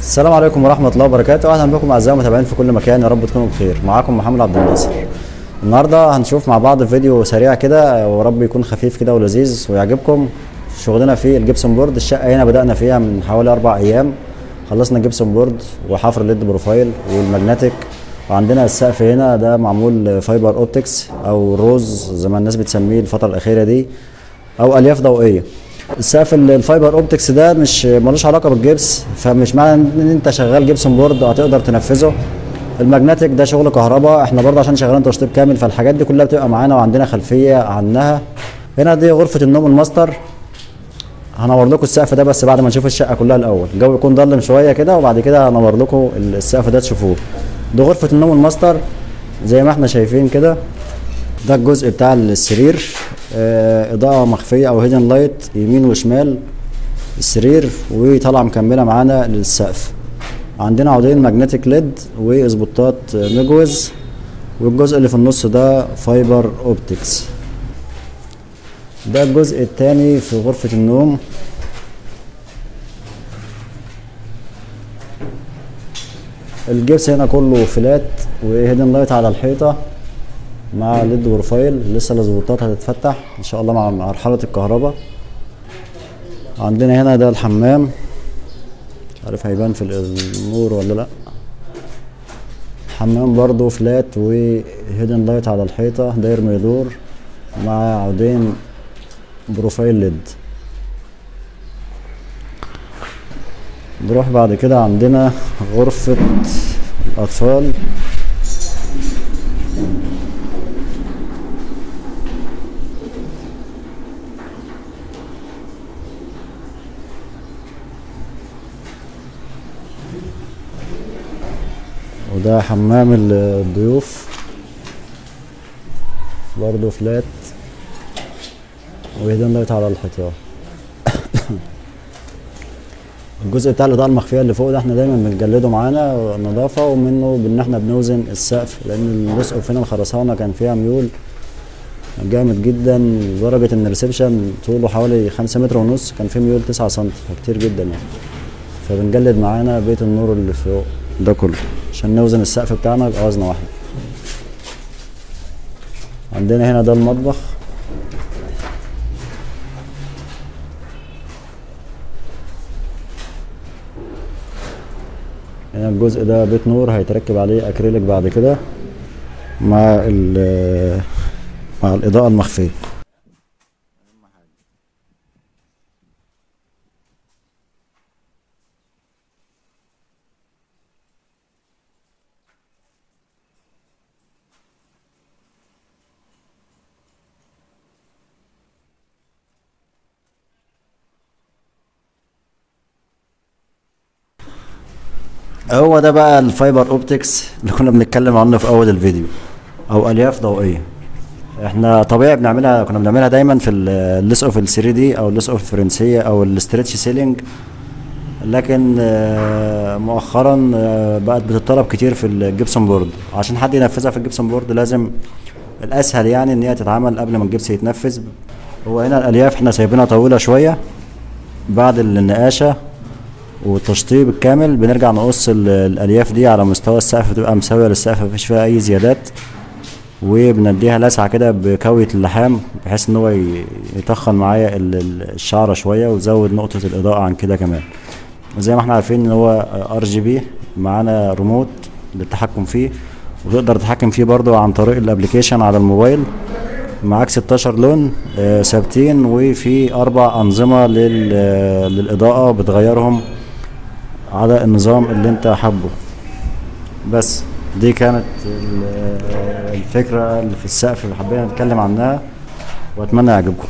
السلام عليكم ورحمة الله وبركاته. أهلا بكم أعزائي المتابعين في كل مكان، يا رب تكونوا بخير. معاكم محمد عبد الناصر. النهارده هنشوف مع بعض فيديو سريع كده، ورب يكون خفيف كده ولذيذ ويعجبكم. شغلنا في الجبسون بورد. الشقة هنا بدأنا فيها من حوالي 4 أيام، خلصنا الجبسون بورد وحفر الليد بروفايل والماجنتيك، وعندنا السقف هنا ده معمول فايبر اوبتكس أو روز زي ما الناس بتسميه الفترة الأخيرة دي، أو ألياف ضوئية. السقف الفايبر اوبتكس ده مش ملوش علاقه بالجبس، فمش معنى ان انت شغال جبسون بورد هتقدر تنفذه. الماجنتيك ده شغل كهرباء، احنا برضه عشان شغالين تشطيب كامل فالحاجات دي كلها بتبقى معانا وعندنا خلفيه عنها. هنا دي غرفه النوم الماستر. هنور لكم السقف ده بس بعد ما نشوف الشقه كلها الاول، الجو يكون ضلم شويه كده وبعد كده هنور لكم السقف ده تشوفوه. دي غرفه النوم الماستر زي ما احنا شايفين كده. ده الجزء بتاع السرير، اضاءه مخفيه او هيدن لايت يمين وشمال السرير، وطالعه مكمله معانا للسقف. عندنا عودين ماجنتيك ليد واسبوتات مجوز، والجزء اللي في النص ده فايبر اوبتكس. ده الجزء الثاني في غرفه النوم. الجبس هنا كله فلات وهيدن لايت على الحيطه مع ليد بروفايل. لسه الاسبوتات هتتفتح ان شاء الله مع مرحله الكهرباء. عندنا هنا ده الحمام، مش عارف هيبان في النور ولا لا. حمام برضو فلات وهيدن لايت على الحيطه داير ما يدور مع عودين بروفايل ليد. نروح بعد كده عندنا غرفه الاطفال. وده حمام الضيوف برضه فلات وهيدن لايت على الحيطان. الجزء بتاع الاضاءه المخفيه اللي فوق ده احنا دايما بنجلده معانا نظافه، ومنه بان احنا بنوزن السقف، لان الاسقف هنا الخرسانه كان فيها ميول جامد جدا لدرجه ان الريسبشن طوله حوالي 5 متر ونص كان فيه ميول 9 سم، فكتير جدا يعني. فبنجلد معانا بيت النور اللي فوق ده كله عشان نوزن السقف بتاعنا يبقى وزنه واحده. عندنا هنا ده المطبخ. هنا الجزء ده بيت نور هيتركب عليه اكريليك بعد كده مع الاضاءه المخفيه. هو ده بقى الفايبر اوبتكس اللي كنا بنتكلم عنه في اول الفيديو، او الياف ضوئيه. احنا طبيعي كنا بنعملها دايما في اللصق في ال 3 دي او اللصق في الفرنسيه او الاسترتش سيلينج، لكن مؤخرا بقت بتطلب كتير في الجبسون بورد. عشان حد ينفذها في الجبسون بورد لازم الاسهل يعني ان هي تتعمل قبل ما الجبس يتنفذ. هو هنا الالياف احنا سايبينها طويله شويه، بعد النقاشه والتشطيب الكامل بنرجع نقص الالياف دي على مستوى السقف، بتبقى مساويه للسقف مفيش فيها اي زيادات، وبنديها لسعه كده بكويه اللحام بحيث ان هو يتخن معايا الشعره شويه ويزود نقطه الاضاءه عن كده كمان. وزي ما احنا عارفين ان هو RGB معانا ريموت للتحكم فيه، وتقدر تتحكم فيه برضو عن طريق الابليكيشن على الموبايل. معاك 16 لون ثابتين، وفي 4 انظمه للاضاءه بتغيرهم على النظام اللي انت حابه. بس دي كانت الفكرة اللي في السقف اللي حبينا نتكلم عنها، واتمنى يعجبكم.